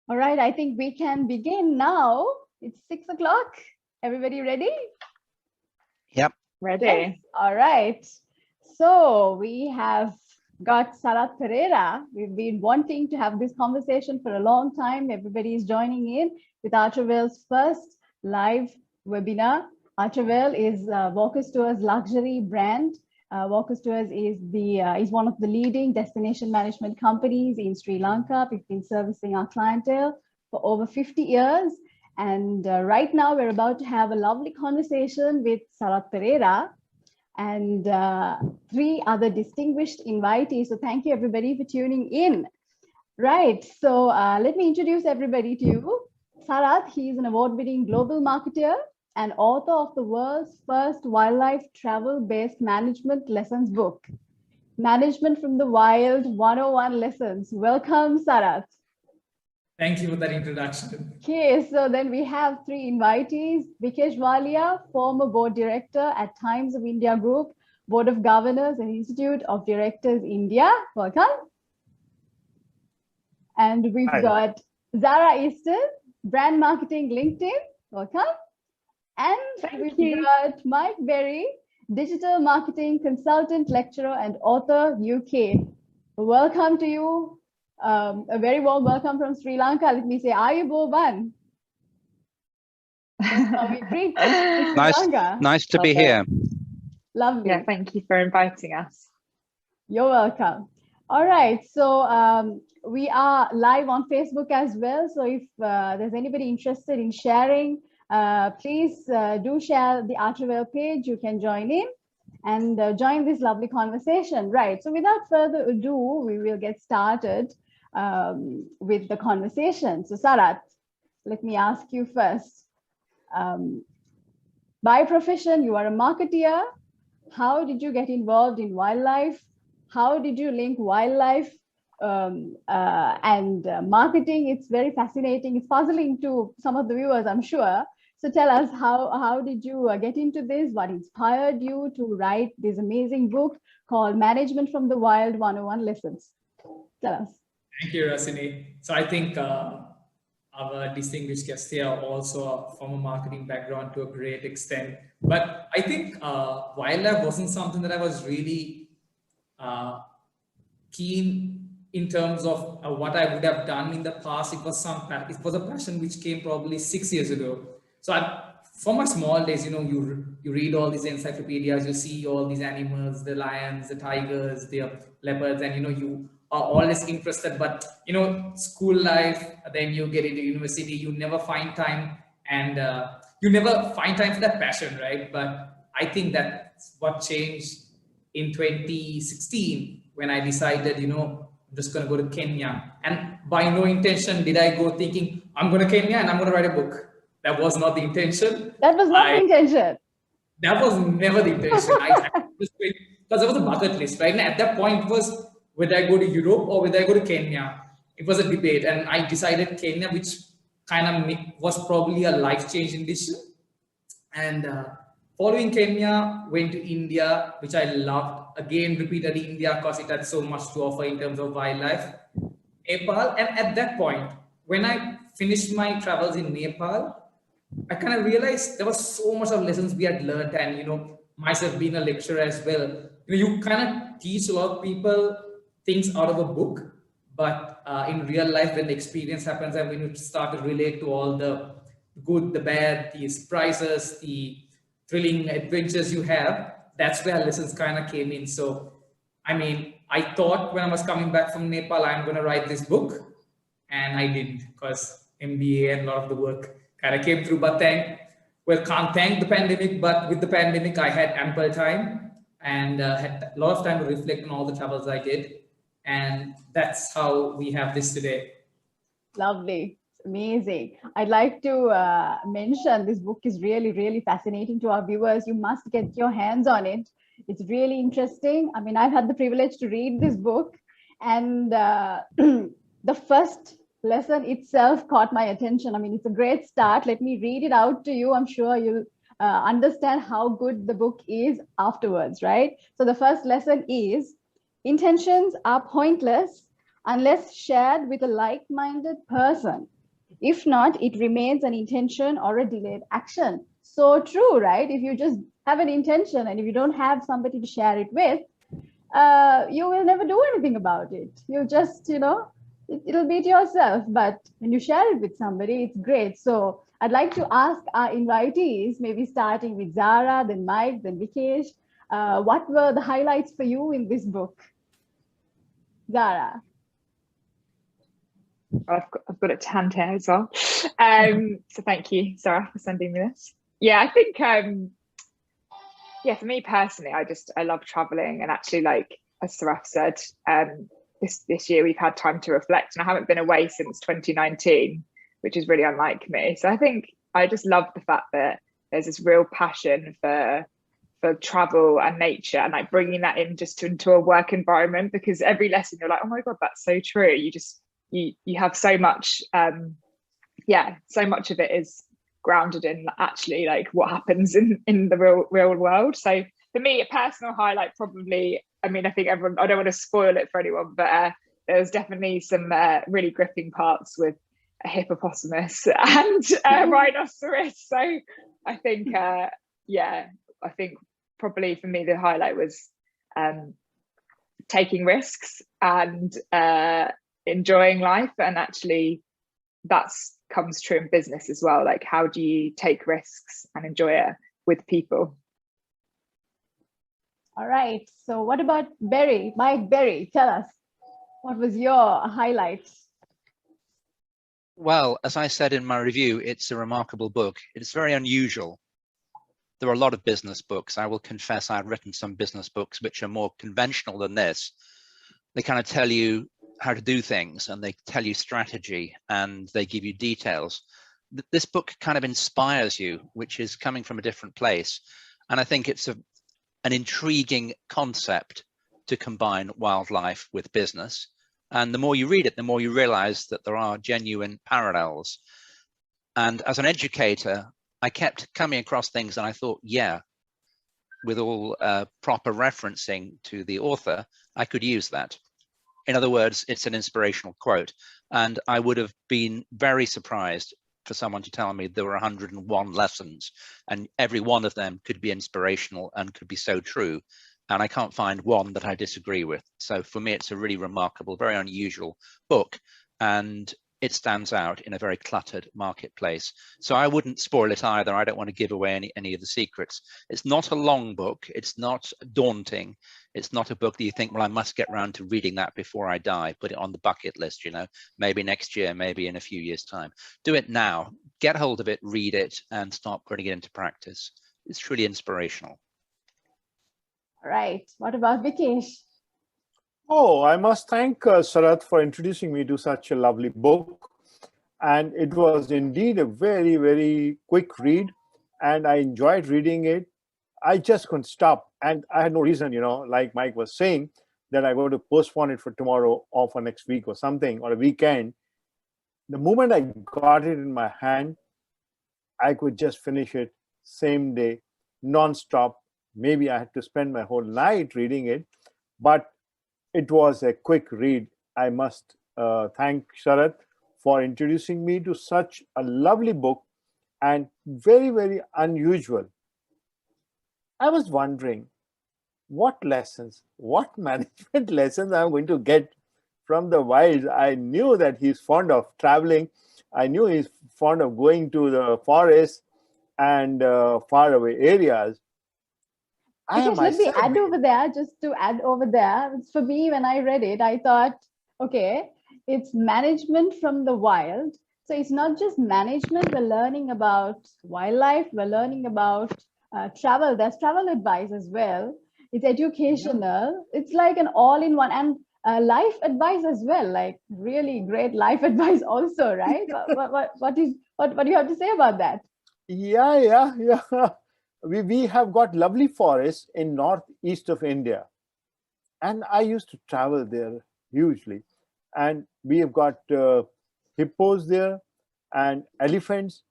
All right, I think we can begin now. It's 6 o'clock. Everybody ready? Yep. Ready. Yes. All right. So we have got Sarath Perera. We've been wanting to have this conversation for a long time. Everybody is joining in with ArTravele's first live webinar. ArTravele is Walker's Tours luxury brand. Walker's Tours is one of the leading destination management companies in Sri Lanka. We've been servicing our clientele for over 50 years. And right now we're about to have a lovely conversation with Sarath Perera and 3 other distinguished invitees. So thank you everybody for tuning in. Right, so let me introduce everybody to you. Sarath, he is an award-winning global marketer and author of the world's first wildlife travel-based management lessons book, Management from the Wild 101 Lessons. Welcome, Sarath. Thank you for that introduction. Okay, so then we have 3 invitees. Vikesh, Wallia, former board director at Times of India Group, Board of Governors and Institute of Directors, India. Welcome. And we've got Zara Easton, brand marketing LinkedIn. Welcome. And we've got Mike Berry, digital marketing consultant, lecturer, and author, UK. Welcome to you. A very warm welcome from Sri Lanka. Let me say, Ayubovan. That's how we greet Sri Lanka. Nice to be here. Lovely. Yeah, thank you for inviting us. You're welcome. All right, so we are live on Facebook as well. So if there's anybody interested in sharing, please do share the ArTravele page. You can join in and join this lovely conversation. Right, so without further ado, we will get started with the conversation. So Sarath, let me ask you first. By profession, you are a marketeer. How did you get involved in wildlife? How did you link wildlife and marketing? It's very fascinating. It's puzzling to some of the viewers, I'm sure. So tell us, how did you get into this? What inspired you to write this amazing book called Management from the Wild 101 Lessons? Tell us. Thank you, Rasini. So I think our distinguished guests here are also from a marketing background to a great extent. But I think wildlife wasn't something that I was really keen in terms of what I would have done in the past. It was a passion which came probably 6 years ago. So from my small days, you know, you read all these encyclopedias, you see all these animals, the lions, the tigers, the leopards, and you know, you are always interested. But you know, school life, then you get into university, you never find time, and you never find time for that passion, right? But I think that's what changed in 2016 when I decided, you know, I'm just going to go to Kenya. And by no intention did I go thinking, I'm going to Kenya and I'm going to write a book. That was not the intention. That was not the intention. That was never the intention. Because there was a bucket list, right? And at that point, it was whether I go to Europe or whether I go to Kenya. It was a debate. And I decided Kenya, which kind of was probably a life-changing decision. And following Kenya, went to India, which I loved. Again, repeated India because it had so much to offer in terms of wildlife. Nepal, and at that point, when I finished my travels in Nepal, I kind of realized there was so much of lessons we had learned, and you know, myself being a lecturer as well, you kind of teach a lot of people things out of a book, but in real life, when the experience happens and when you start to relate to all the good, the bad, the surprises, the thrilling adventures you have, that's where lessons kind of came in. So, I mean, I thought when I was coming back from Nepal, I'm going to write this book, and I didn't, because MBA and a lot of the work kind of came through. But can't thank the pandemic, but with the pandemic, I had ample time and had a lot of time to reflect on all the travels I did. And that's how we have this today. Lovely. Amazing. I'd like to mention this book is really, really fascinating to our viewers. You must get your hands on it. It's really interesting. I mean, I've had the privilege to read this book, and the first lesson itself caught my attention. I mean, it's a great start. Let me read it out to you. I'm sure you'll understand how good the book is afterwards, right? So the first lesson is, intentions are pointless unless shared with a like-minded person. If not, it remains an intention or a delayed action. So true, right? If you just have an intention and if you don't have somebody to share it with, you will never do anything about it. You just, it'll be to yourself. But when you share it with somebody, it's great. So I'd like to ask our invitees, maybe starting with Zara, then Mike, then Vikesh, what were the highlights for you in this book? Zara. I've got it to hand here as well. So thank you, Sarah, for sending me this. Yeah, I think, yeah, for me personally, I love traveling, and actually, like as Sarath said, this year we've had time to reflect, and I haven't been away since 2019, which is really unlike me. So I think I just love the fact that there's this real passion for travel and nature, and like bringing that in just into a work environment, because every lesson you're like, oh my God, that's so true. You have so much, so much of it is grounded in actually like what happens in the real world. So for me, a personal highlight probably, I mean, I think everyone, I don't want to spoil it for anyone, but there was definitely some really gripping parts with a hippopotamus and a rhinoceros. So I think, I think probably for me, the highlight was taking risks and enjoying life. And actually that's comes true in business as well. Like, how do you take risks and enjoy it with people? All right. So what about Berry? Mike Berry, tell us, what was your highlight? Well, as I said in my review, it's a remarkable book. It's very unusual. There are a lot of business books. I will confess I've written some business books which are more conventional than this. They kind of tell you how to do things, and they tell you strategy, and they give you details. This book kind of inspires you, which is coming from a different place. And I think it's an intriguing concept to combine wildlife with business. And the more you read it, the more you realize that there are genuine parallels. And as an educator, I kept coming across things and I thought, yeah, with all proper referencing to the author, I could use that. In other words, it's an inspirational quote. And I would have been very surprised for someone to tell me there were 101 lessons and every one of them could be inspirational and could be so true. And I can't find one that I disagree with. So for me, it's a really remarkable, very unusual book. And it stands out in a very cluttered marketplace. So I wouldn't spoil it either. I don't want to give away any of the secrets. It's not a long book. It's not daunting. It's not a book that you think, well, I must get around to reading that before I die. Put it on the bucket list, maybe next year, maybe in a few years' time. Do it now. Get hold of it, read it, and start putting it into practice. It's truly inspirational. All right. What about Vikesh? Oh, I must thank Sarath for introducing me to such a lovely book. And it was indeed a very, very quick read. And I enjoyed reading it. I just couldn't stop. And I had no reason, like Mike was saying, that I go to postpone it for tomorrow or for next week or something, or a weekend. The moment I got it in my hand, I could just finish it same day, non-stop. Maybe I had to spend my whole night reading it, but it was a quick read. I must thank Sarath for introducing me to such a lovely book and very, very unusual. I was wondering what lessons, what management lessons I'm going to get from the wild. I knew that he's fond of traveling. I knew he's fond of going to the forest and faraway areas. Because let me add over there, just to add over there, for me, when I read it, I thought, okay, it's management from the wild. So it's not just management, we're learning about wildlife, we're learning about travel. There's travel advice as well. It's educational. Yeah. It's like an all-in-one, and life advice as well, like really great life advice also, right? What do you have to say about that? Yeah. We have got lovely forests in northeast of India, and I used to travel there hugely. And we have got hippos there and elephants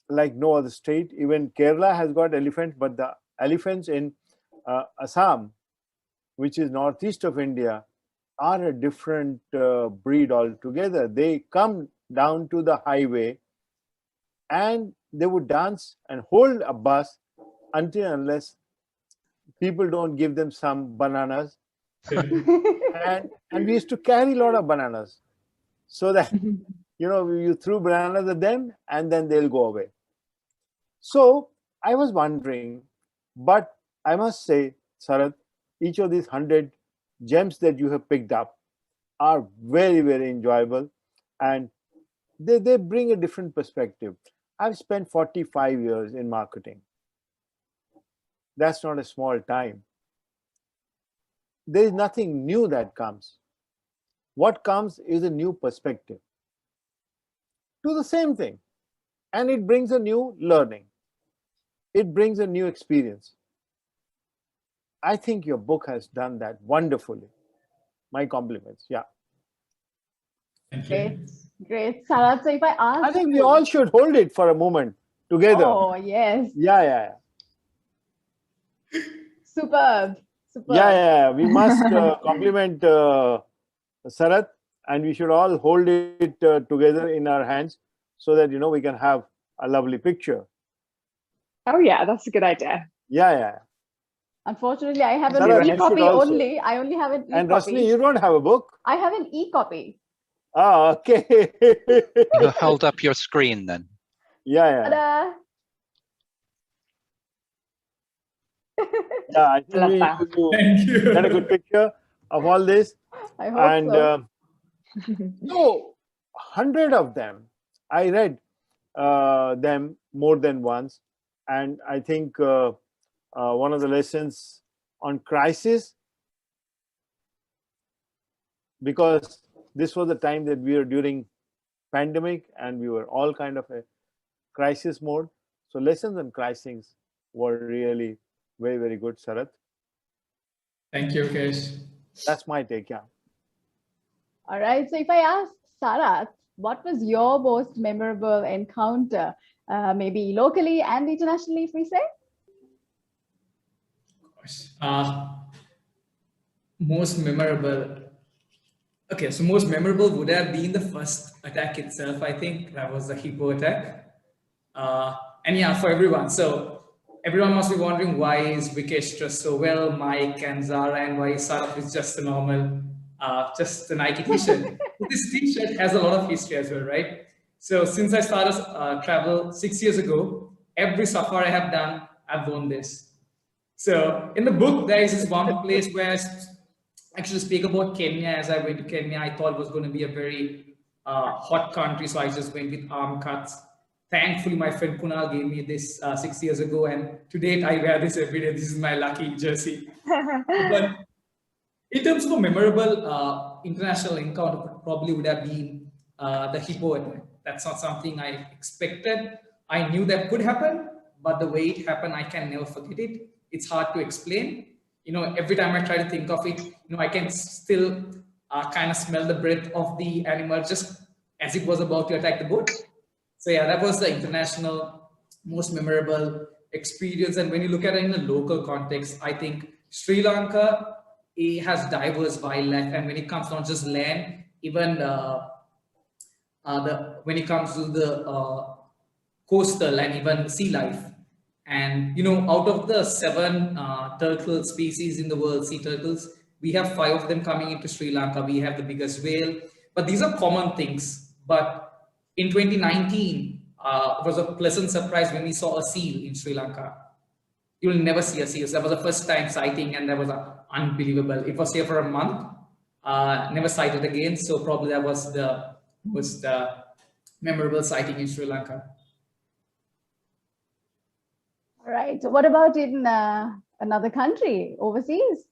like no other state. Even Kerala has got elephants, but the elephants in Assam, which is northeast of India, are a different breed altogether. They come down to the highway, and they would dance and hold a bus until unless people don't give them some bananas. and we used to carry a lot of bananas, so that you threw bananas at them and then they'll go away. So I was wondering, but I must say, Sarath, each of these 100 gems that you have picked up are very, very enjoyable, and they bring a different perspective. I've spent 45 years in marketing. That's not a small time. There is nothing new that comes. What comes is a new perspective to the same thing, and it brings a new learning. It brings a new experience. I think your book has done that wonderfully. My compliments. Yeah. Thank Great, you. great. Sarath, so if I ask I think we all should hold it for a moment together. Oh, yes. Yeah. Superb. Yeah. We must compliment Sarath, and we should all hold it together in our hands so that we can have a lovely picture. Oh yeah, that's a good idea. Yeah. Unfortunately, I have Sarath, an you e-copy should also. only. I only have an e-copy. And Rasmi, you don't have a book? I have an e-copy. Ah, okay. You hold up your screen then. Yeah. Ta-da! Yeah, I think you Thank you. get a good picture of all this. I hope And so. no, 100 of them. I read them more than once. And I think one of the lessons on crisis, because this was the time that we were during pandemic and we were all kind of a crisis mode. So lessons on crisis were really very, very good, Sarath. Thank you, Vikesh. That's my take, yeah. All right. So if I ask Sarath, what was your most memorable encounter, maybe locally and internationally, if we say? Of course. Most memorable. Okay, so most memorable would have been the first attack itself. I think that was the hippo attack. And yeah, for everyone. So everyone must be wondering, why is Vikesh dressed so well, Mike and Zara, and why Sarath is just a normal, just a Nike t-shirt. This t-shirt has a lot of history as well, right? So since I started travel 6 years ago, every safari I have done, I've worn this. So in the book, there is this one place where I actually speak about Kenya. As I went to Kenya, I thought it was going to be a very hot country, so I just went with arm cuts. Thankfully, my friend Kunal gave me this 6 years ago, and to date, I wear this every day. This is my lucky jersey. But in terms of a memorable international encounter, probably would have been the hippo attack. That's not something I expected. I knew that could happen, but the way it happened, I can never forget it. It's hard to explain. Every time I try to think of it, I can still kind of smell the breath of the animal just as it was about to attack the boat. So yeah, that was the international most memorable experience. And when you look at it in a local context, I think Sri Lanka has diverse wildlife, and when it comes not just land, even when it comes to the coastal and even sea life. And out of the 7 turtle species in the world, sea turtles, we have 5 of them coming into Sri Lanka. We have the biggest whale, but these are common things. But in 2019, it was a pleasant surprise when we saw a seal in Sri Lanka. You will never see a seal. So that was the first time sighting, and that was unbelievable. It was here for a month, never sighted again. So probably that was the most memorable sighting in Sri Lanka. All right. So what about in another country, overseas?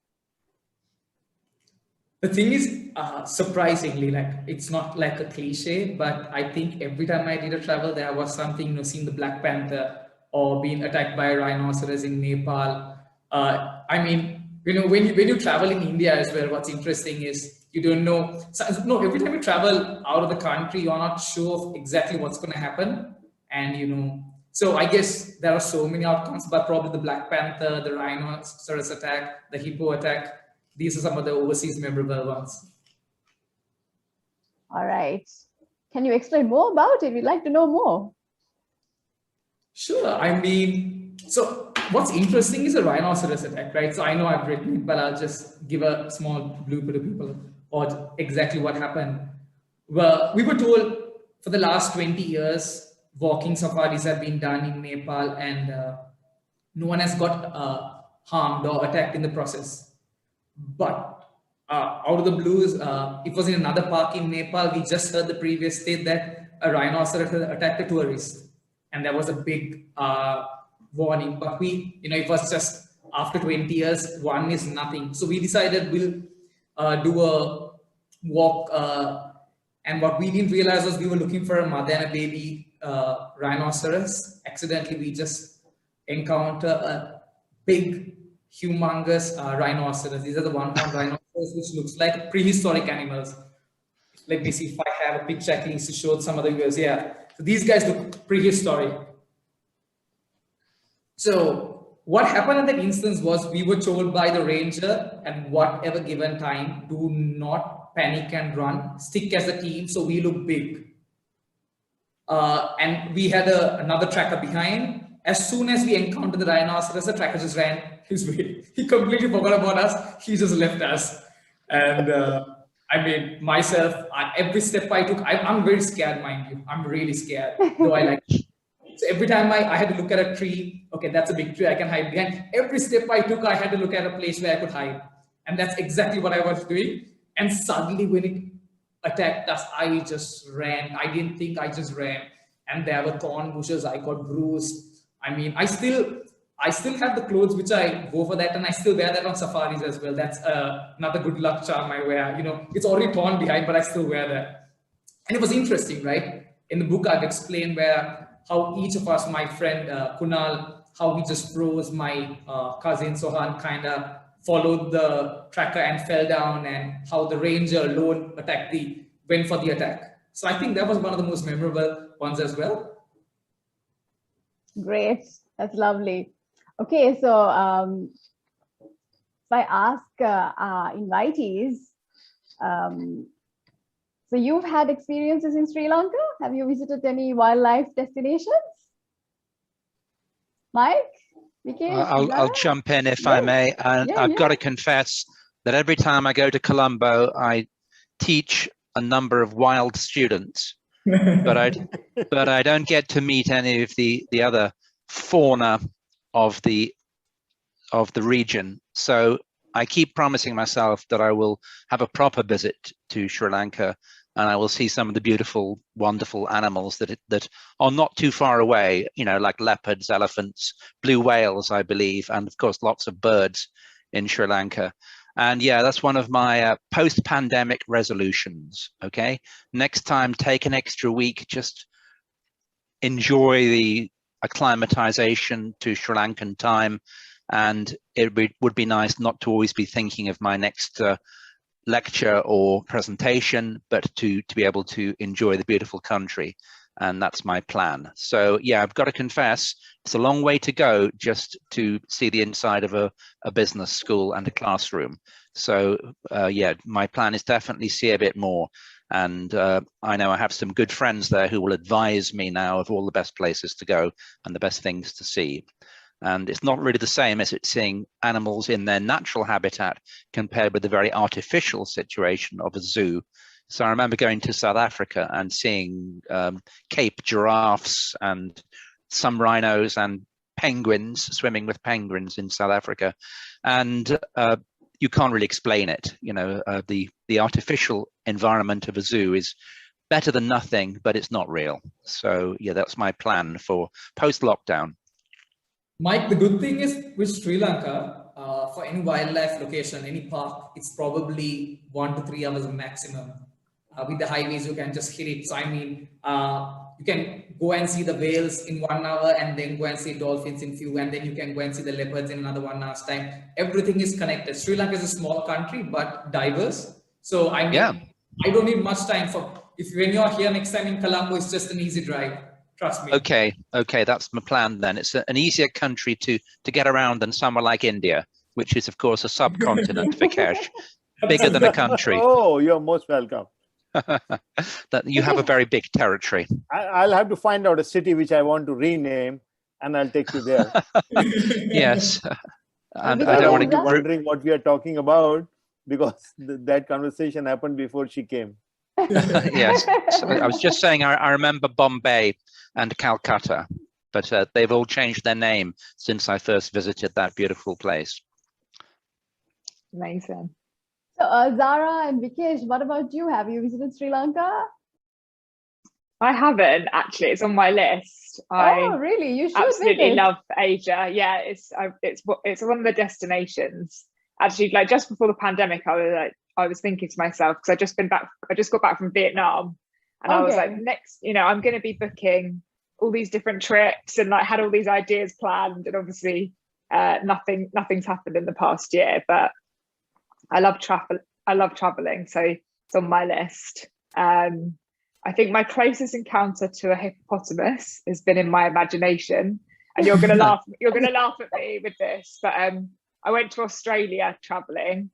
The thing is, surprisingly, it's not like a cliche, but I think every time I did a travel, there was something, seeing the Black Panther or being attacked by a rhinoceros in Nepal. I mean, when you travel in India as well, what's interesting is you don't know. No, every time you travel out of the country, you're not sure of exactly what's going to happen. And, so I guess there are so many outcomes, but probably the Black Panther, the rhinoceros attack, the hippo attack, these are some of the overseas memorable ones. All right. Can you explain more about it? We'd like to know more. Sure. I mean, so what's interesting is a rhinoceros attack, right? So I know I've written it, but I'll just give a small blooper to people or exactly what happened. Well, we were told for the last 20 years, walking safaris have been done in Nepal, and no one has got harmed or attacked in the process. But out of the blues, it was in another park in Nepal. We just heard the previous state that a rhinoceros attacked a tourist, and there was a big warning. But it was just after 20 years, one is nothing. So we decided we'll do a walk. And what we didn't realize was we were looking for a mother and a baby rhinoceros. Accidentally, we just encounter a big, humongous rhinoceros. These are the one-horned rhinoceros, which looks like prehistoric animals. Let me see if I have a picture at least to show some of the viewers. Yeah, so these guys look prehistoric. So what happened in that instance was we were told by the ranger at whatever given time, do not panic and run, stick as a team so we look big. And we had another tracker behind. As soon as we encountered the rhinoceros, the tracker just ran his way. He completely forgot about us. He just left us. And I mean, myself, every step I took, I'm very scared, mind you. I'm really scared, though I like it. So every time I had to look at a tree, okay, that's a big tree I can hide behind. Every step I took, I had to look at a place where I could hide. And that's exactly what I was doing. And suddenly when it attacked us, I just ran. I didn't think, I just ran. And there were thorn bushes, I got bruised. I mean, I still have the clothes which I go for that, and I still wear that on safaris as well. That's another good luck charm I wear. It's already torn behind, but I still wear that. And it was interesting, right? In the book, I've explained how each of us, my friend Kunal, how he just froze, my cousin Sohan kind of followed the tracker and fell down, and how the ranger alone went for the attack. So I think that was one of the most memorable ones as well. Great, that's lovely. Okay, so if I ask our invitees, so you've had experiences in Sri Lanka? Have you visited any wildlife destinations? Mike? Vikesh, I'll jump in if I may. And I've got to confess that every time I go to Colombo, I teach a number of wild students, but I don't get to meet any of the other fauna of the region. So I keep promising myself that I will have a proper visit to Sri Lanka, and I will see some of the beautiful, wonderful animals that are not too far away, like leopards, elephants, blue whales, I believe, and of course, lots of birds in Sri Lanka. And yeah, that's one of my post-pandemic resolutions, okay? Next time, take an extra week, just enjoy the acclimatization to Sri Lankan time. And it would be nice not to always be thinking of my next lecture or presentation, but to be able to enjoy the beautiful country. And that's my plan. So yeah, I've got to confess, it's a long way to go just to see the inside of a business school and a classroom. So yeah, my plan is definitely see a bit more. And I know I have some good friends there who will advise me now of all the best places to go and the best things to see. And it's not really the same as it's seeing animals in their natural habitat compared with the very artificial situation of a zoo. So I remember going to South Africa and seeing Cape giraffes and some rhinos and penguins, swimming with penguins in South Africa. And you can't really explain it. The artificial environment of a zoo is better than nothing, but it's not real. So yeah, that's my plan for post-lockdown. Mike, the good thing is with Sri Lanka, for any wildlife location, any park, it's probably 1 to 3 hours maximum. With the highways, you can just hit it. So I mean, you can go and see the whales in 1 hour, and then go and see dolphins in few, and then you can go and see the leopards in another 1 hour's time. Everything is connected. Sri Lanka is a small country, but diverse. So I mean, I don't need much time when you're here next time in Colombo, it's just an easy drive. Trust me. Okay, that's my plan then. It's an easier country to get around than somewhere like India, which is of course a subcontinent, Vikesh, bigger than a country. Oh, you're most welcome. That you have a very big territory. I'll have to find out a city which I want to rename, and I'll take you there. Yes. And Because I don't of want I'll be to. wondering what we are talking about, because that conversation happened before she came. Yes. So I was just saying, I remember Bombay and Calcutta, but they've all changed their name since I first visited that beautiful place. Amazing. So, Zara and Vikesh, what about you? Have you visited Sri Lanka? I haven't actually. It's on my list. Oh, really? You should absolutely visit. love Asia. Yeah, it's one of the destinations. Actually, like just before the pandemic, I was thinking to myself, because I just got back from Vietnam, and I was like, Okay. next, I'm going to be booking all these different trips, and like had all these ideas planned, and obviously nothing's happened in the past year. But I love traveling, so it's on my list. I think my closest encounter to a hippopotamus has been in my imagination, and you're gonna laugh at me with this, but I went to Australia traveling,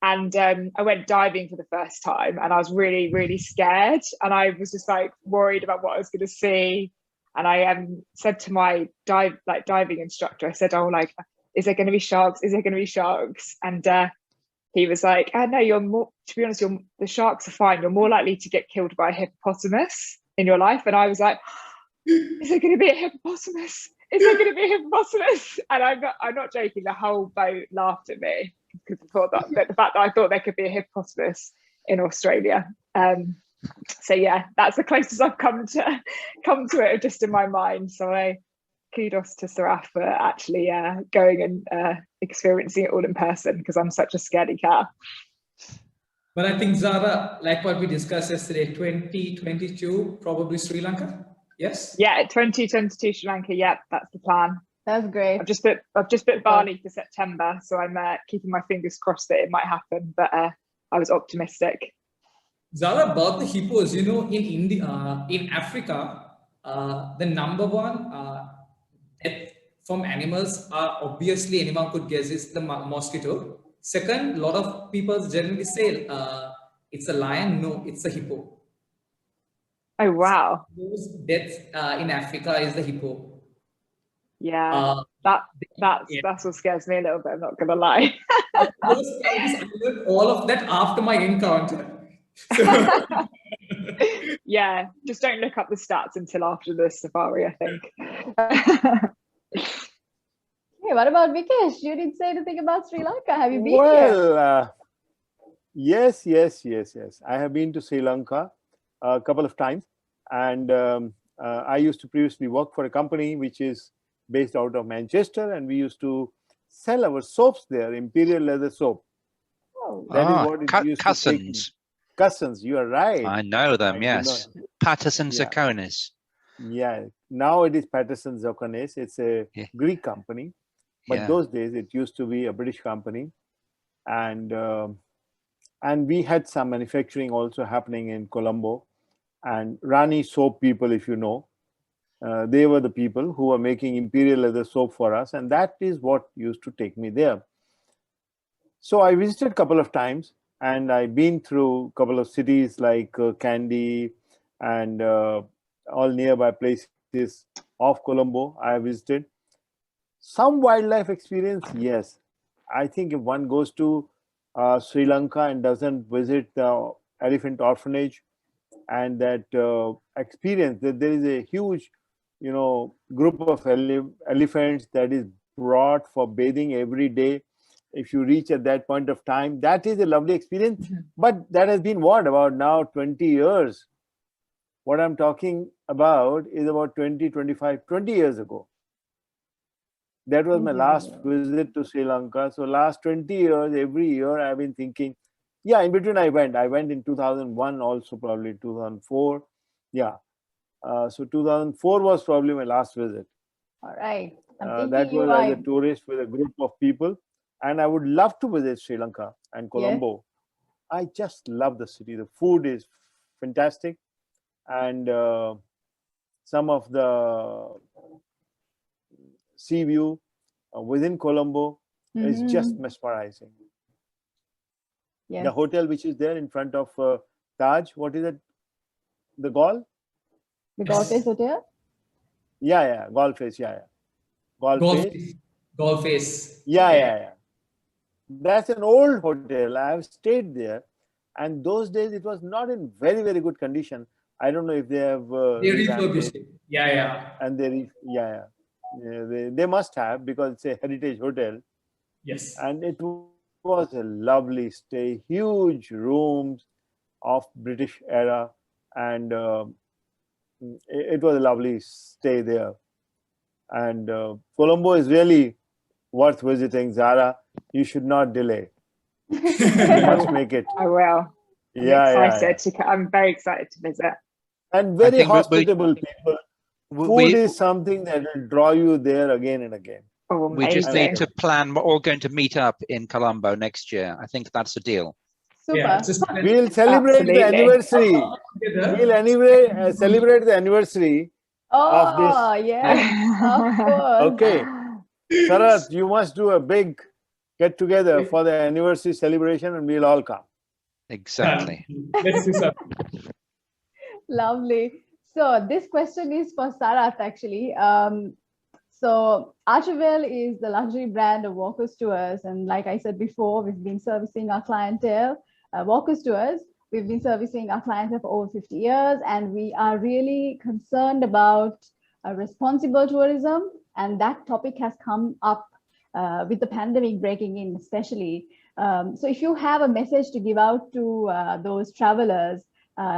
and I went diving for the first time, and I was really, really scared, and I was just like worried about what I was going to see. And I said to my diving instructor, I said, "Oh, like, is there going to be sharks? Is there going to be sharks?" And he was like, "Oh no, you're more. To be honest, the sharks are fine. You're more likely to get killed by a hippopotamus in your life." And I was like, "Is there going to be a hippopotamus? Is there going to be a hippopotamus?" And I'm not joking. The whole boat laughed at me because I thought that the fact that I thought there could be a hippopotamus in Australia. So yeah, that's the closest I've come to it, just in my mind. So kudos to Sarath for actually going and experiencing it all in person, because I'm such a scaredy cat. But I think, Zara, like what we discussed yesterday, 2022, probably Sri Lanka. Yes? Yeah, 2022 Sri Lanka. Yep, that's the plan. That's great. I've just put Bali for September, so I'm keeping my fingers crossed that it might happen. But I was optimistic. Zara, about the hippos, in India, in Africa, the number one death from animals are obviously, anyone could guess, is the mosquito. Second, a lot of people generally say it's a lion. No, it's a hippo. Oh wow! Those deaths in Africa is the hippo. Yeah, that's what scares me a little bit. I'm not gonna lie. I learned all of that after my encounter. Yeah, just don't look up the stats until after the safari, I think. Hey, what about Vikesh? You didn't say anything about Sri Lanka. Have you been here? Well, yes. I have been to Sri Lanka a couple of times, and I used to previously work for a company which is based out of Manchester, and we used to sell our soaps there, Imperial Leather soap. Oh, That is what it used Cousins. to take. Cousins, you are right. I know them, yes. Patterson Zakonis. Yeah, now it is Patterson Zakonis. It's a Greek company, but those days it used to be a British company, and we had some manufacturing also happening in Colombo. And Rani soap people, if you know, they were the people who were making Imperial Leather soap for us, and that is what used to take me there. So I visited a couple of times, and I've been through a couple of cities like Kandy and all nearby places of Colombo. I visited. Some wildlife experience, yes. I think if one goes to Sri Lanka and doesn't visit the elephant orphanage and that experience, that there is a huge, group of elephants that is brought for bathing every day. If you reach at that point of time, that is a lovely experience. But that has been about now 20 years. What I'm talking about is about 20 years ago. That was my last visit to Sri Lanka. So last 20 years, every year I've been thinking, in between I went in 2001, also probably 2004. So 2004 was probably my last visit. all right. That was as a tourist with a group of people. And I would love to visit Sri Lanka and Colombo. Yeah. I just love the city. The food is fantastic. And some of the sea view within Colombo is just mesmerizing. Yes. The hotel which is there in front of Taj, what is it? The Gol? The Golf Face Hotel? Yeah, Gol Face, yeah. Gol Face. Golf Face. Yeah. That's an old hotel. I have stayed there, and those days it was not in very, very good condition. I don't know if they have They refurbished it. Yeah. And they must have, because it's a heritage hotel. Yes. And it was a lovely stay, huge rooms of British era, and it was a lovely stay there. And Colombo is really worth visiting. Zara, you should not delay. You must make it. I will. I'm very excited to visit. And very hospitable people. Food is something that will draw you there again and again. Oh, we just need to plan. We're all going to meet up in Colombo next year. I think that's a deal. Super. Yeah, we'll celebrate the anniversary. We'll celebrate the anniversary of this. Oh, yeah. Of course. Okay. Sarath, you must do a big get together for the anniversary celebration, and we'll all come. Exactly. Let's do something. Lovely. So this question is for Sarath, actually. So ArTravele is the luxury brand of Walkers Tours. And like I said before, we've been servicing our clientele, Walkers Tours. We've been servicing our clientele for over 50 years, and we are really concerned about responsible tourism. And that topic has come up with the pandemic breaking in, especially. So if you have a message to give out to those travelers,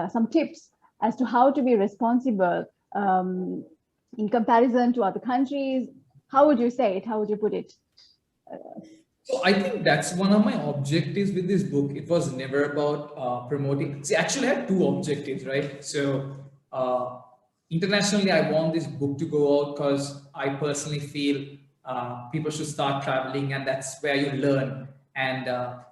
some tips as to how to be responsible in comparison to other countries, how would you say it? How would you put it? So I think that's one of my objectives with this book. It was never about promoting. See, actually I had two objectives, right? So internationally, I want this book to go out because I personally feel people should start traveling, and that's where you learn. And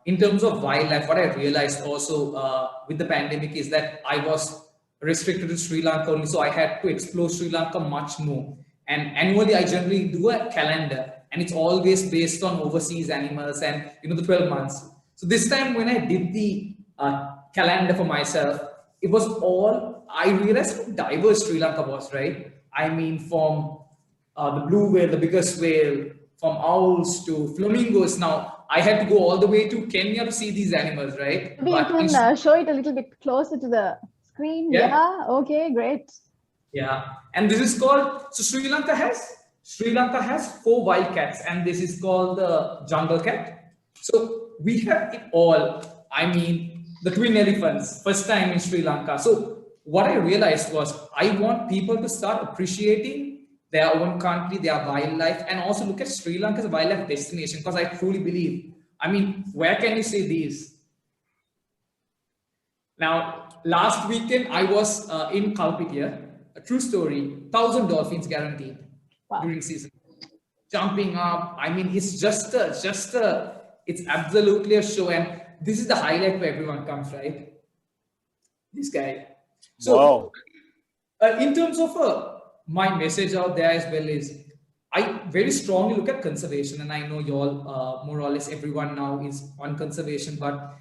in terms of wildlife, what I realized also with the pandemic is that I was restricted to Sri Lanka only, so I had to explore Sri Lanka much more. And annually, I generally do a calendar, and it's always based on overseas animals and the 12 months. So this time when I did the calendar for myself, it was all, I realized how diverse Sri Lanka was, right? I mean, from the blue whale, the biggest whale, from owls to flamingos. Now I had to go all the way to Kenya to see these animals, right? Maybe you can show it a little bit closer to the screen. Yeah. Okay, great. Yeah. And this is called, so Sri Lanka has 4 wild cats, and this is called the jungle cat. So we have it all. I mean, the twin elephants, first time in Sri Lanka. So what I realized was I want people to start appreciating their own country, their wildlife, and also look at Sri Lanka as a wildlife destination, because I truly believe, I mean, where can you see these? Now, last weekend, I was in Kalpitia, a true story, 1,000 dolphins guaranteed. Wow. During season. Jumping up, I mean, it's just it's absolutely a show, and this is the highlight where everyone comes, right? This guy. So, wow. In terms of my message out there as well is, I very strongly look at conservation, and I know you all, more or less everyone now is on conservation, but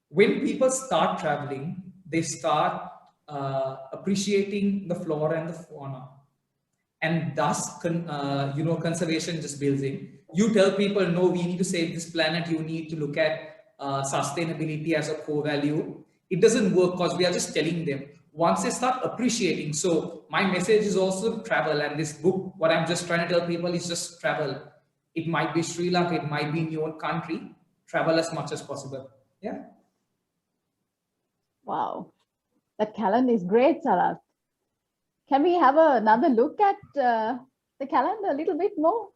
when people start traveling, they start appreciating the flora and the fauna. And thus, conservation just builds in. You tell people, no, we need to save this planet. You need to look at sustainability as a core value. It doesn't work because we are just telling them. Once they start appreciating, so my message is also travel. And this book, what I'm just trying to tell people is just travel. It might be Sri Lanka, it might be in your own country. Travel as much as possible. Yeah. Wow. That calendar is great, Sarath. Can we have another look at the calendar a little bit more?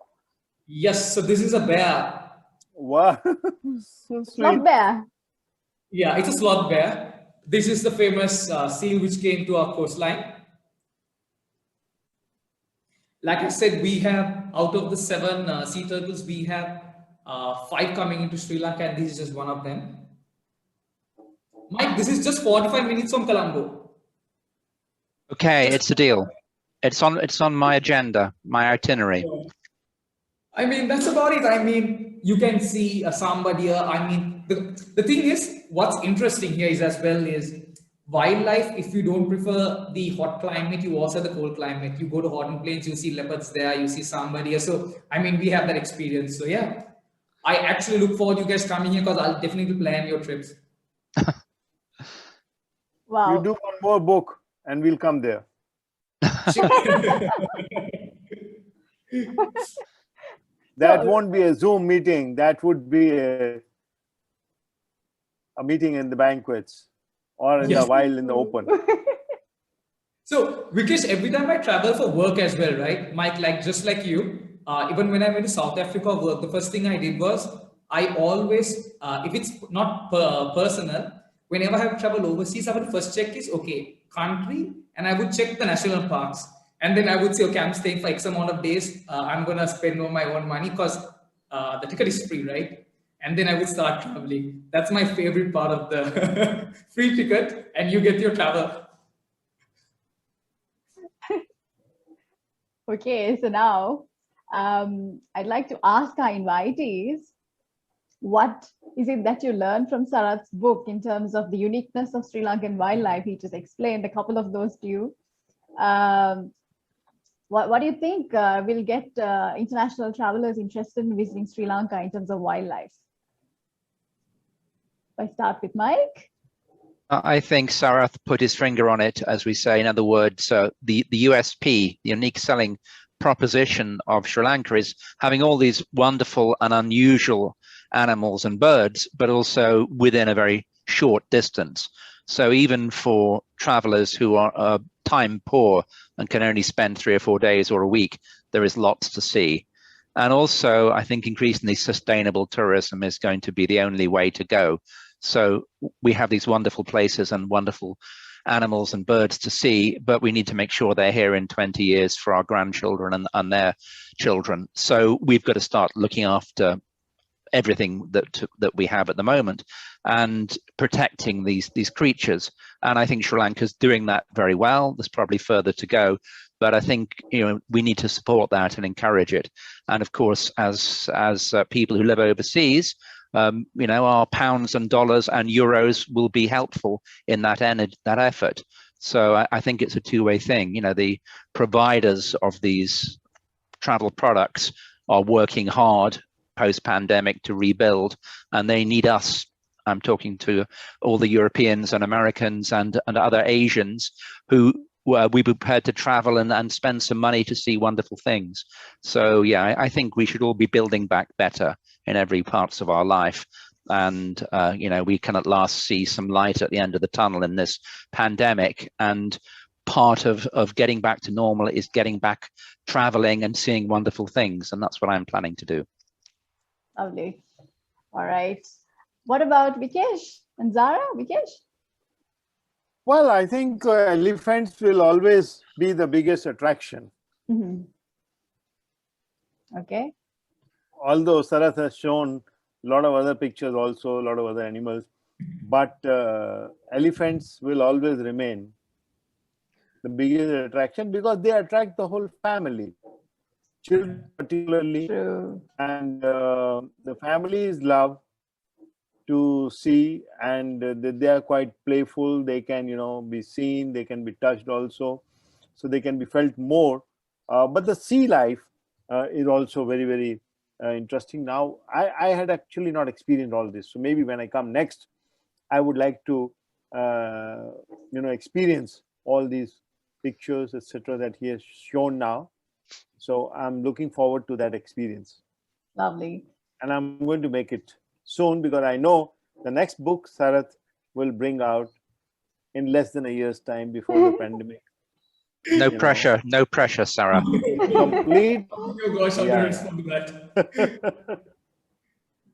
Yes, so this is a bear. Wow. So sweet. Sloth bear. Yeah, it's a sloth bear. This is the famous seal which came to our coastline. Like I said, we have, out of the 7 sea turtles, we have 5 coming into Sri Lanka, and this is just one of them. Mike, this is just 45 minutes from Colombo. Okay, it's a deal. It's on my agenda, my itinerary. I mean, that's about it. I mean, you can see somebody here. I mean, the thing is, what's interesting here is as well is wildlife. If you don't prefer the hot climate, you also have the cold climate. You go to Horton Plains, you see leopards there, you see somebody. So I mean, we have that experience. So yeah, I actually look forward to you guys coming here because I'll definitely plan your trips. Wow. You do one more book and we'll come there. That won't be a Zoom meeting. That would be a meeting in the banquets or in the wild in the open. So Vikesh, every time I travel for work as well, right, Mike, like just like you, even when I went to South Africa work, the first thing I did was I always, if it's not personal, whenever I have travel overseas, I would first check is, okay, country, and I would check the national parks. And then I would say, okay, I'm staying for X amount of days. I'm going to spend all my own money because the ticket is free, right? And then I would start traveling. That's my favorite part of the free ticket, and you get your travel. Okay, so now I'd like to ask our invitees, what is it that you learned from Sarath's book in terms of the uniqueness of Sri Lankan wildlife? He just explained a couple of those to you. What do you think will get international travelers interested in visiting Sri Lanka in terms of wildlife? If I start with Mike. I think Sarath put his finger on it, as we say. In other words, the USP, the unique selling proposition of Sri Lanka, is having all these wonderful and unusual animals and birds, but also within a very short distance. So even for travelers who are time poor and can only spend 3 or 4 days or a week, there is lots to see. And also, I think increasingly sustainable tourism is going to be the only way to go. So we have these wonderful places and wonderful animals and birds to see, but we need to make sure they're here in 20 years for our grandchildren and their children. So we've got to start looking after everything that we have at the moment and protecting these creatures. And I think Sri Lanka's doing that very well. There's probably further to go, but I think, you know, we need to support that and encourage it. And of course, as people who live overseas, you know, our pounds and dollars and euros will be helpful in that effort. So I think it's a two-way thing. You know, the providers of these travel products are working hard post-pandemic to rebuild, and they need us. I'm talking to all the Europeans and Americans and other Asians who we be prepared to travel and spend some money to see wonderful things. So yeah, I think we should all be building back better in every parts of our life. And you know, we can at last see some light at the end of the tunnel in this pandemic. And part of getting back to normal is getting back traveling and seeing wonderful things. And that's what I'm planning to do. Lovely. All right. What about Vikesh and Zara? Vikesh? Well, I think elephants will always be the biggest attraction. Mm-hmm. Okay. Although Sarath has shown a lot of other pictures also, a lot of other animals, but elephants will always remain the biggest attraction because they attract the whole family, children particularly. True. And the families love to see, and they are quite playful. They can, you know, be seen, they can be touched also, so they can be felt more. But the sea life is also very, very interesting. Now, I had actually not experienced all this, so maybe when I come next, I would like to, you know, experience all these pictures, etc., that he has shown now. So I'm looking forward to that experience. Lovely. And I'm going to make it soon because I know the next book Sarath will bring out in less than a year's time before the pandemic. No pressure, no pressure, Sarah. Complete. Oh gosh, I'm going to respond to that.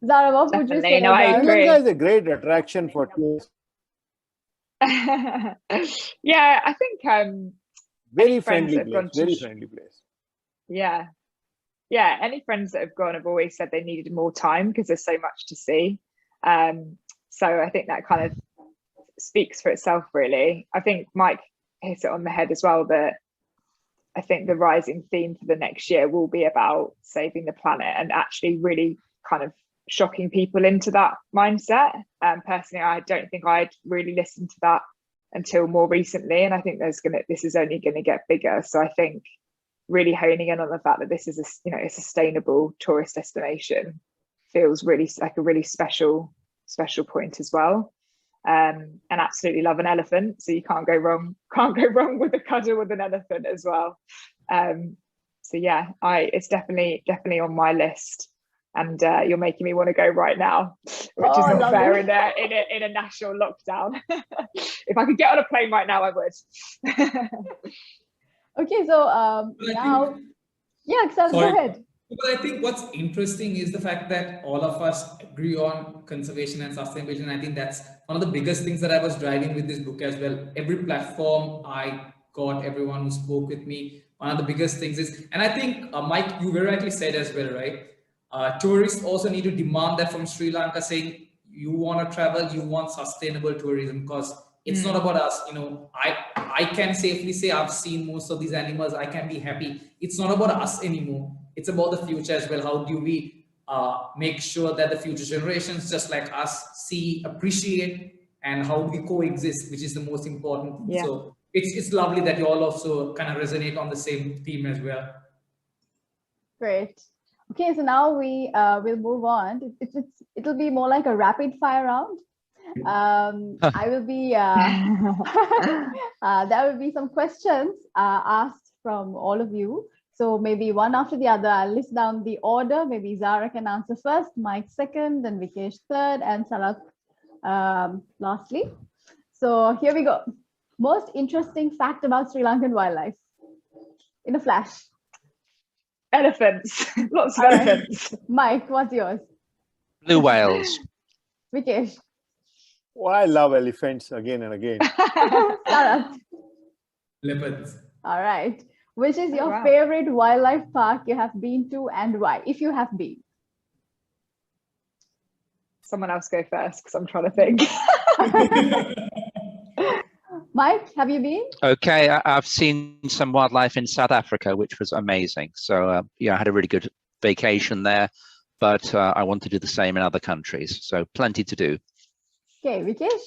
Zara, what would you say? No, I Sri agree. Lanka is a great attraction for tourists. Yeah, I think Very friends friendly that have gone place. to Very friendly place. yeah, any friends that have gone have always said they needed more time because there's so much to see. So I think that kind of speaks for itself, really. I think Mike hit it on the head as well, that I think the rising theme for the next year will be about saving the planet and actually really kind of shocking people into that mindset. Personally, I don't think I'd really listened to that until more recently, and I think this is only going to get bigger. So I think really honing in on the fact that this is a sustainable tourist destination feels really like a really special point as well. And absolutely love an elephant, so you can't go wrong with a cuddle with an elephant as well. So yeah, it's definitely on my list, and you're making me want to go right now, which is not fair in a national lockdown. If I could get on a plane right now, I would. Okay, so now, Sarath, go ahead. But I think what's interesting is the fact that all of us agree on conservation and sustainability. And I think that's one of the biggest things that I was driving with this book as well. Every platform I got, everyone who spoke with me, one of the biggest things is, and I think, Mike, you very rightly said as well, right? Tourists also need to demand that from Sri Lanka, saying, you want to travel, you want sustainable tourism, because it's not about us. I can safely say I've seen most of these animals. I can be happy. It's not about us anymore. It's about the future as well. How do we make sure that the future generations, just like us, see, appreciate, and how do we coexist, which is the most important. Yeah. So it's lovely that you all also kind of resonate on the same theme as well. Great. Okay, so now we will move on. It'll be more like a rapid fire round. I will be there will be some questions asked from all of you, so maybe one after the other. I'll list down the order. Maybe Zara can answer first, Mike second, then Vikesh third, and Sarath lastly. So here we go. Most interesting fact about Sri Lankan wildlife in a flash. Elephants. Lots of elephants. Mike, what's yours? Blue whales. Vikesh. Well, I love elephants again and again. Sarath. Leopards. All right. Which is your favorite wildlife park you have been to, and why, if you have been? Someone else go first, because I'm trying to think. Mike, have you been? Okay, I've seen some wildlife in South Africa, which was amazing. So yeah, I had a really good vacation there, but I want to do the same in other countries. So plenty to do. Okay, Vikesh?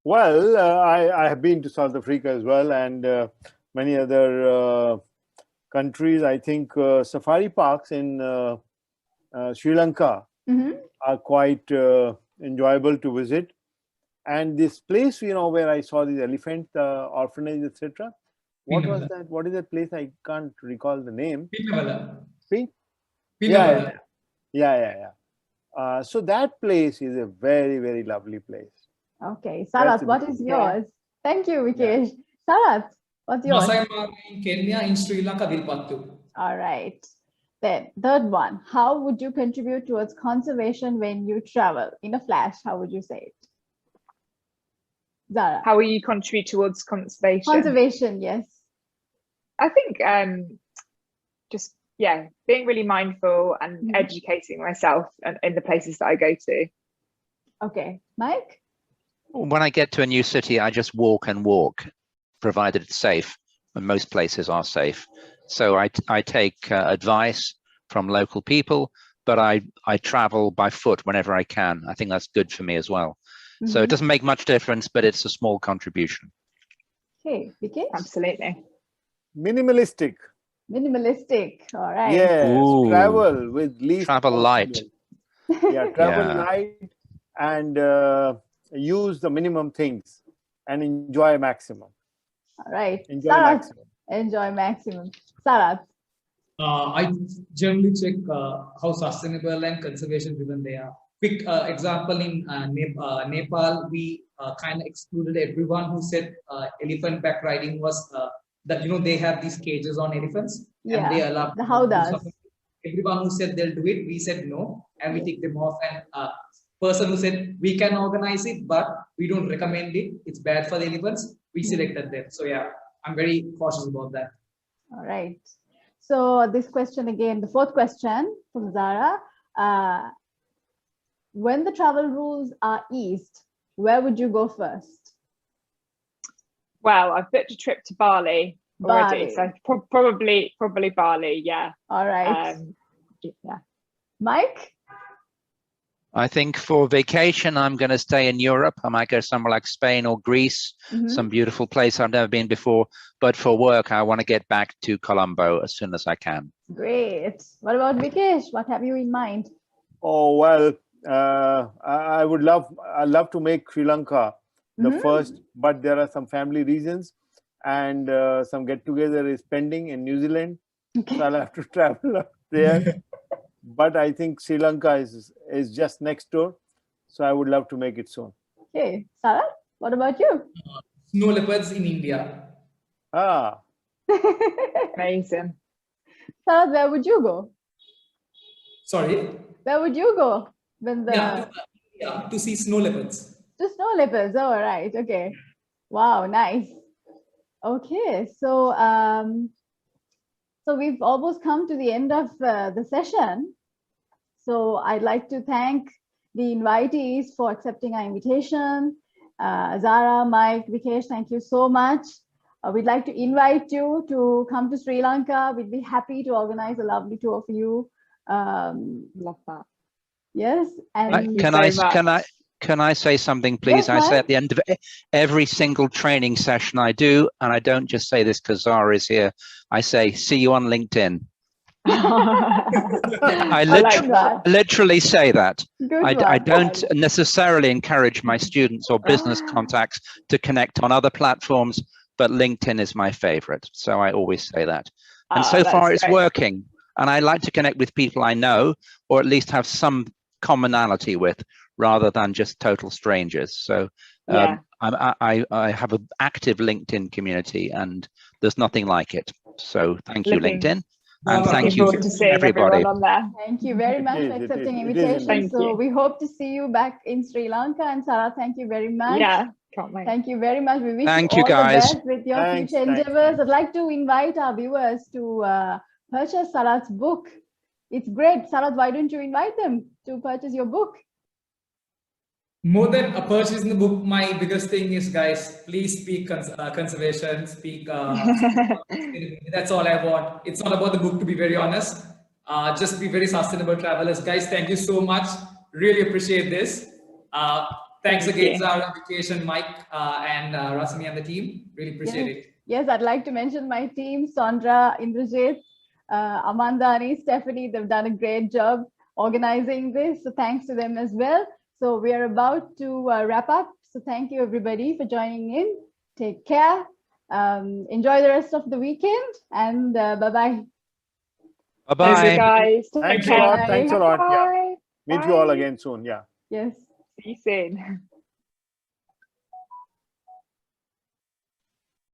Well, I have been to South Africa as well, and many other countries. I think safari parks in Sri Lanka are quite enjoyable to visit. And this place, where I saw the elephant orphanage, etc. What was that? What is that place? I can't recall the name. Yeah. So that place is a very, very lovely place. Okay, Sarath, what is yours? Thank you, Vikesh. Sarath, what's yours? In Kenya, in Sri Lanka, Vilpattu. All right. Then third one, how would you contribute towards conservation when you travel? In a flash, how would you say it? Zara. How will you contribute towards conservation? Conservation, yes. I think just being really mindful and educating myself in the places that I go to. Okay, Mike? When I get to a new city, I just walk and walk, provided it's safe, and most places are safe. So I take advice from local people, but I travel by foot whenever I can. I think that's good for me as well. So it doesn't make much difference, but it's a small contribution. Okay, Vikesh? Absolutely. Minimalistic. All right. Yes, travel with least. Travel light. Yeah, travel light and use the minimum things and enjoy maximum. All right. Enjoy Sarath, maximum. Enjoy maximum. Sarath. I generally check how sustainable and conservation driven they are. Quick example, in Nepal, we kind of excluded everyone who said elephant back riding was that they have these cages on elephants, and they allow the howdahs. Everyone who said they'll do it, we said no, and we take them off. And person who said we can organize it, but we don't recommend it, it's bad for the elephants, we selected them. So yeah, I'm very cautious about that. All right. So this question again, the fourth question from Zara. When the travel rules are eased, where would you go first? Well, I've booked a trip to Bali already, so probably Bali. Yeah. All right. Yeah. Mike? I think for vacation, I'm going to stay in Europe. I might go somewhere like Spain or Greece, some beautiful place I've never been before. But for work, I want to get back to Colombo as soon as I can. Great. What about Vikesh? What have you in mind? Oh, well, I'd love to make Sri Lanka the first, but there are some family reasons, and some get-together is pending in New Zealand. Okay. So I'll have to travel up there. But I think Sri Lanka is just next door, so I would love to make it soon. Okay, Sarath, what about you? Snow leopards in India. Ah, Amazing. Sarath, where would you go? Sorry. Where would you go when the To see snow leopards. to snow leopards? Oh, right. Okay. Wow, nice. Okay, so so we've almost come to the end of the session. So I'd like to thank the invitees for accepting our invitation. Zara, Mike, Vikesh, thank you so much. We'd like to invite you to come to Sri Lanka. We'd be happy to organize a lovely tour for you. Love that. Yes, and Can I say something, please? Yes, I say Mike. at the end of every single training session I do, and I don't just say this because Zara is here, I say, see you on LinkedIn. I literally say that. I don't necessarily encourage my students or business contacts to connect on other platforms, but LinkedIn is my favorite. So I always say that. And so far it's working. And I like to connect with people I know, or at least have some commonality with, rather than just total strangers. So I have an active LinkedIn community, and there's nothing like it. So thank you, LinkedIn. And thank you, everybody. On there. Thank you very much for accepting invitation. So we hope to see you back in Sri Lanka. And Sarah, thank you very much. Yeah, can't wait. Thank you very much. We wish Thank you you, all guys. the best with your future endeavors. I'd like to invite our viewers to purchase Sarath's book. It's great. Sarath, why don't you invite them to purchase your book? More than purchasing the book, my biggest thing is, guys, please speak conservation, speak. That's all I want. It's not about the book, to be very honest. Just be very sustainable travelers. Guys, thank you so much. Really appreciate this. Thanks again, Zara, Vikesh, and Mike, and Rasmi and the team. Really appreciate it. Yes, I'd like to mention my team, Sondra, Indrajit, Amandani, Stephanie. They've done a great job organizing this. So thanks to them as well. So we are about to wrap up. So thank you, everybody, for joining in. Take care. Enjoy the rest of the weekend, and bye-bye. Bye-bye. Thanks, guys. Thanks a lot. Thanks a lot. Yeah. Bye. Meet you all again soon. Yeah. Yes. See you soon.